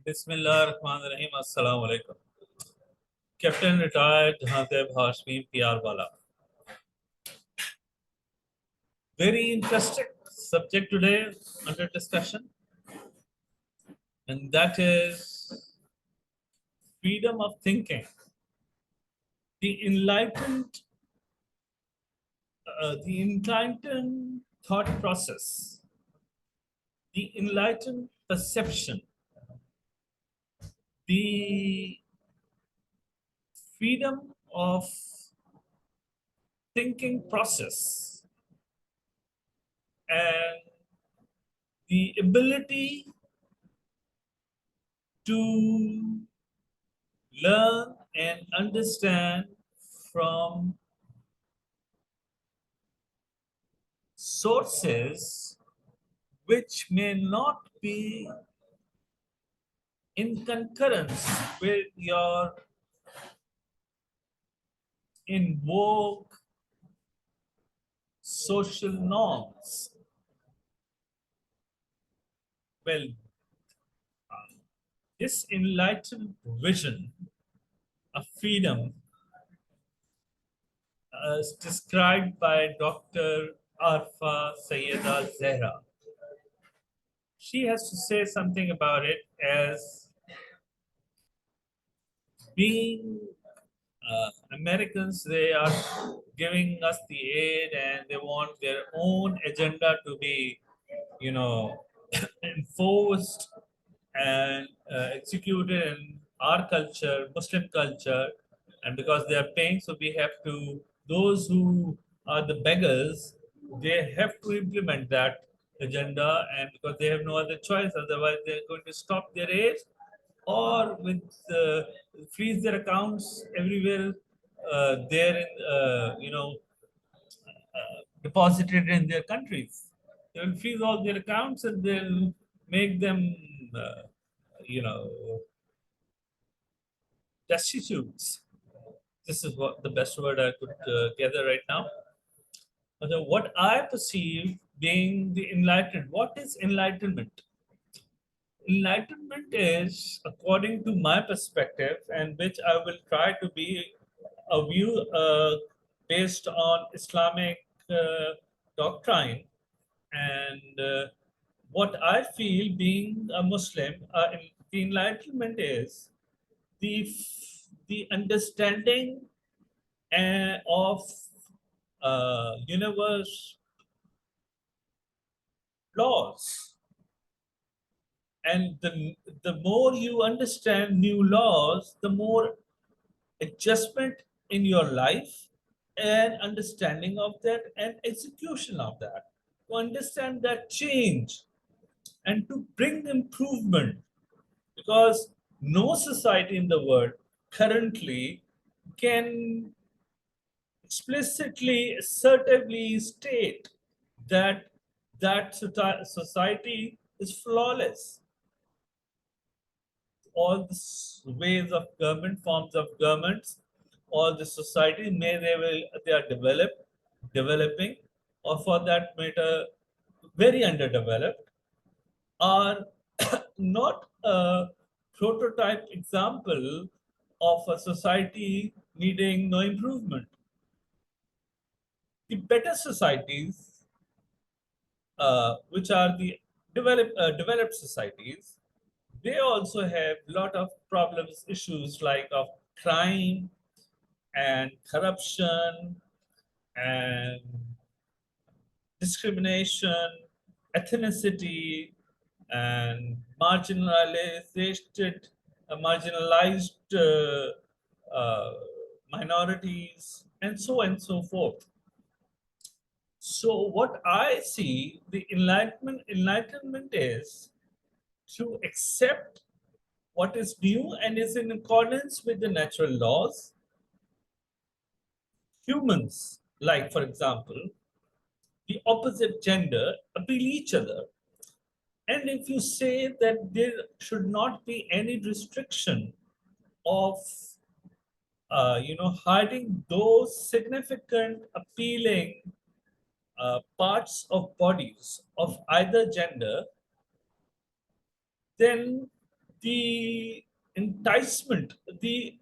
बिस्मिल्लाहिर्रहमानिर्रहीम अस्सलाम वालेकुम। कैप्टन रिटायर्ड जहांदेव हाशमी पीआर वाला। Very interesting subject today under discussion, and that is freedom of thinking. The enlightened thought process, the enlightened perception, the freedom of thinking process, and the ability to learn and understand from sources which may not be in concurrence with your in vogue social norms. Well, this enlightened vision of freedom as described by Dr. Arfa Syeda Zehra. She has to say something about it as being Americans, they are giving us the aid and they want their own agenda to be, enforced and executed in our culture, Muslim culture. And because they are paying, so we have to, those who are the beggars, they have to implement that agenda, and because they have no other choice, otherwise they're going to stop their aid or with freeze their accounts everywhere there in deposited in their countries. They will freeze all their accounts and they'll make them you know destitutes. This is what the best word I could gather right now. What I perceive being the enlightened. What is enlightenment? Enlightenment is, according to my perspective, and which I will try to be a view based on Islamic doctrine, and what I feel being a Muslim, the enlightenment is the understanding of universe laws, and the more you understand new laws, the more adjustment in your life and understanding of that and execution of that, to understand that change and to bring improvement, because no society in the world currently can explicitly assertively state that society is flawless. All the ways of government, forms of governments, all the society they are developing, or for that matter, very underdeveloped, are not a prototype example of a society needing no improvement. The better societies, which are the developed societies, they also have a lot of problems, issues like of crime and corruption and discrimination, ethnicity, and marginalized minorities, and so on and so forth. So, what I see the enlightenment is to accept what is new and is in accordance with the natural laws. Humans, like for example, the opposite gender appeal each other. And if you say that there should not be any restriction of hiding those significant appealing parts of bodies of either gender, then the enticement, the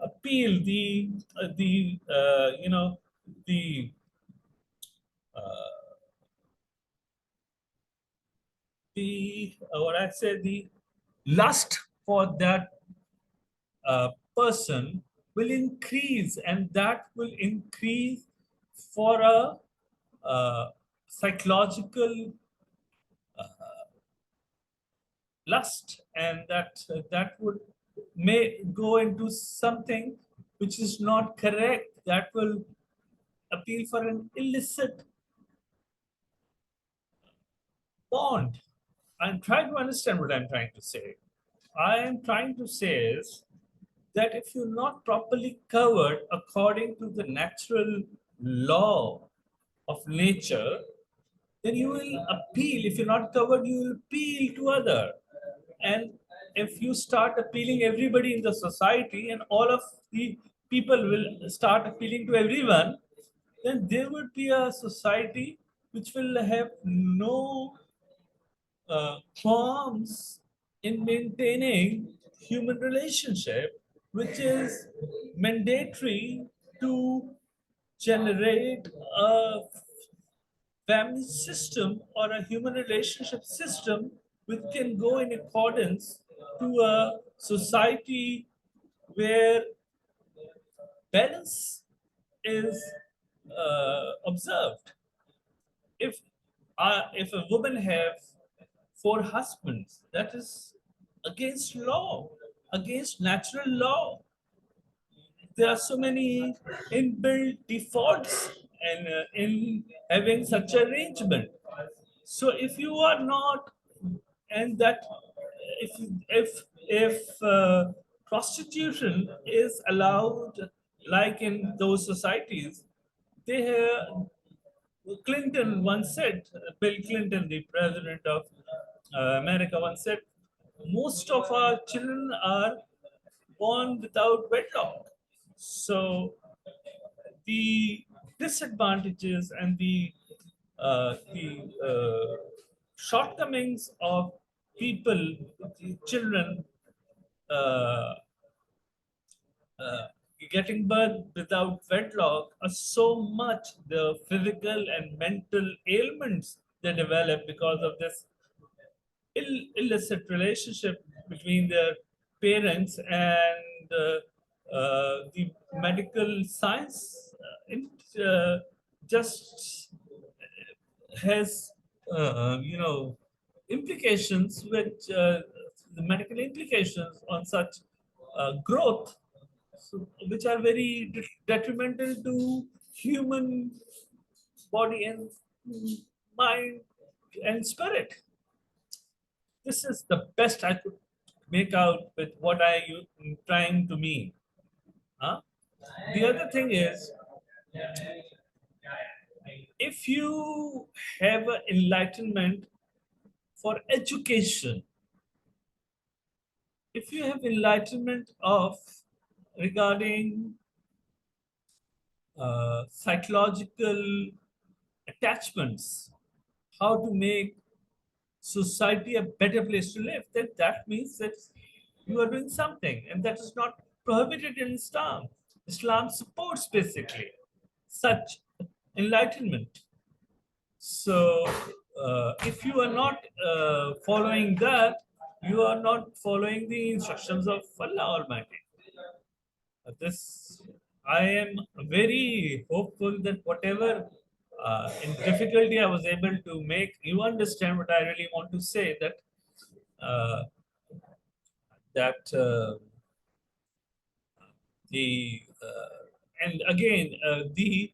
appeal, the the uh, what I say, the lust for that person will increase, and that will increase for a psychological lust, and that would may go into something which is not correct, that will appeal for an illicit bond. I'm trying to understand what I'm trying to say. I am trying to say is that if you're not properly covered according to the natural law of nature, then you will appeal. If you're not covered, you will appeal to other. And if you start appealing everybody in the society, and all of the people will start appealing to everyone, then there would be a society which will have no qualms in maintaining human relationship, which is mandatory to generate a family system or a human relationship system which can go in accordance to a society where balance is observed. If a woman have four husbands, that is against law, against natural law. There are so many inbuilt defaults in having such arrangement. So if you are not, and that if if prostitution is allowed, like in those societies, they have Clinton once said, Bill Clinton, the president of America, once said, most of our children are born without wedlock. So the disadvantages and the shortcomings of people, the children, uh, uh, getting birth without wedlock are so much, the physical and mental ailments they develop because of this illicit relationship between their parents, and the medical science just has implications, which the medical implications on such growth, so, which are very detrimental to human body and mind and spirit. This is the best I could make out with what am trying to mean. Huh? The other thing is, if you have an enlightenment for education, if you have enlightenment of regarding psychological attachments, how to make society a better place to live, then that means that you are doing something, and that is not prohibited in Islam. Islam supports basically such enlightenment. So, if you are not following that, you are not following the instructions of Allah Almighty. This, I am very hopeful that whatever in difficulty I was able to make, you understand what I really want to say. Uh, that the and again the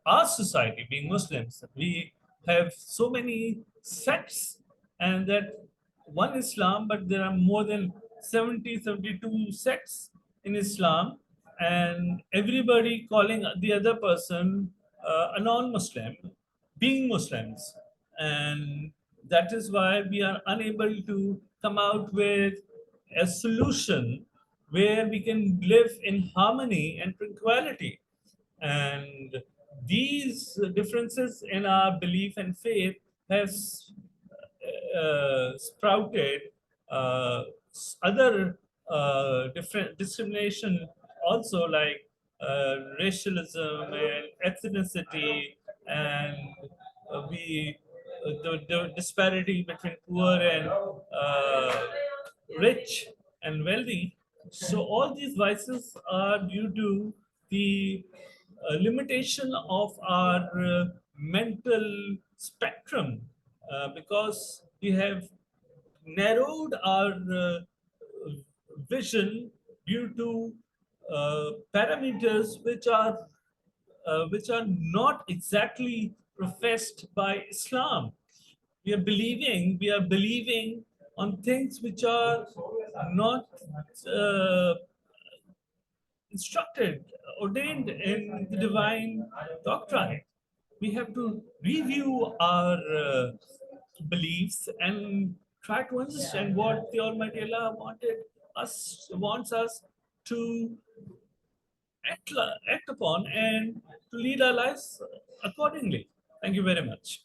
our society being Muslims, we have so many sects, and that one Islam, but there are more than 72 sects in Islam, and everybody calling the other person a non-Muslim, being Muslims. And that is why we are unable to come out with a solution where we can live in harmony and tranquility. And these differences in our belief and faith has sprouted other different discrimination also, like racialism and ethnicity, and the disparity between poor and rich and wealthy. So all these vices are due to the limitation of our mental spectrum, because we have narrowed our vision due to parameters which are not exactly professed by Islam. We are believing on things which are not uh, instructed, ordained in the divine doctrine. We have to review our beliefs and try to understand what the Almighty Allah wants us to act upon, and to lead our lives accordingly. Thank you very much.